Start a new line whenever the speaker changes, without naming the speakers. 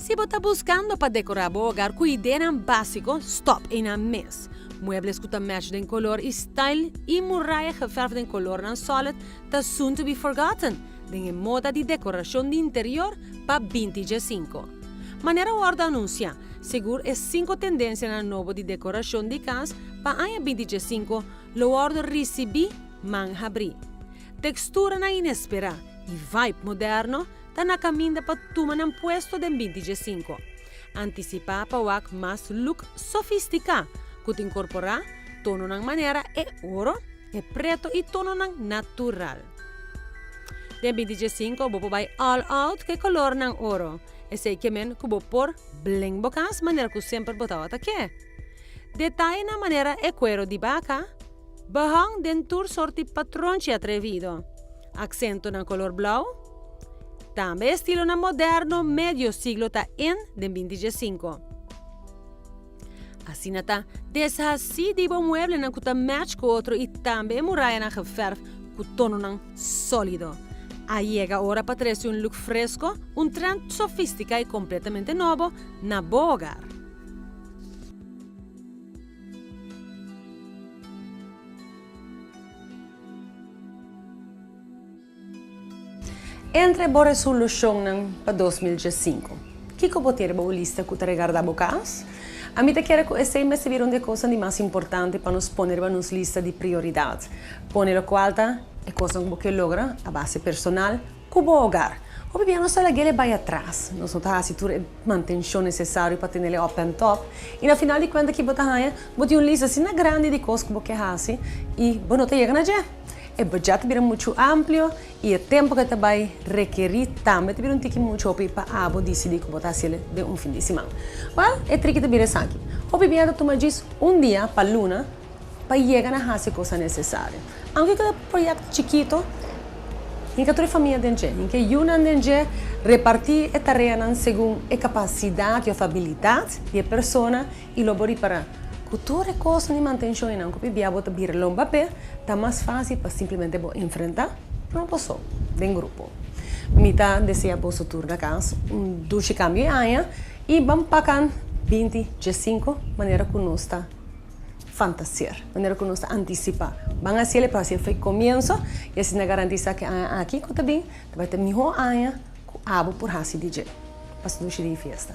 Si você está buscando para decorar o hogar com ideia básico, stop em um mês. Muebles que match den color e style e murraia geverfd den color na solid tá soon to be forgotten. Den moda de decoração de interior para 25. Maneira ordem anuncia, seguro é 5 tendências na novo de decoração de casa para ano 25, lo ordem recebi, man abri. Textura na inespera e vibe moderno tá na caminho para tomar um puesto de 25. Anticipa para o mais look sofisticado, que incorporar tono na maneira é ouro, é preto e tono na natural. De 25, você vai all out que color na ouro. E sei que men que você por bling bocas maneira que sempre botava aqui. Detalhe na maneira é cuero de vaca, bahang dentur sorti patronci atrevido. Accento na color blau. Também estilo na moderno medio siglo ta en de 25. Assim tá, desassi de bom mueble na que match com outro e também muralha na geverf com tono na sólido. Aí chega a hora para trazer look fresco, trend sofisticado e completamente novo na bom hogar. Entre boa resolução para 2015. Que você tem uma lista que regarda a casa? A mim quero que esse mês se viram de coisas mais importantes para nos pôr na nossa lista de prioridades. Pôr o qual é coisa que você logra a base personal com o hogar. O bebê não só ele vai atrás, nós não temos a manutenção necessária para ter ele up and top. E no final de contas que você tem uma lista assim grande de coisas que você faz e você não chega na gente. O budget é muito amplo e o tempo que você vai requerer também é um pouco muito para decidir que você fazer de fim de semana. Well, é tricky de vir aqui. O bebê toma dia para a luna para chegar a fazer coisas necessárias. Aunque é um projeto chiquito, em que a família tem em que uma tem repartir a tarefa segundo a capacidade e a habilidade da pessoa e labore para que toda coisa de manutenção e não que bebê bota vir no papel, está mais fácil para simplesmente enfrentar uma pessoa de grupo. Mita deseja para o turno da casa, duche cambio de ano e vamos para 25, maneira que nós está fantasiar, maneira que nós antecipar. Vamos fazer para ser feito começo e assim garantir que aqui que também vai ter melhor ano que abo por hasi DJ. Para duche de festa.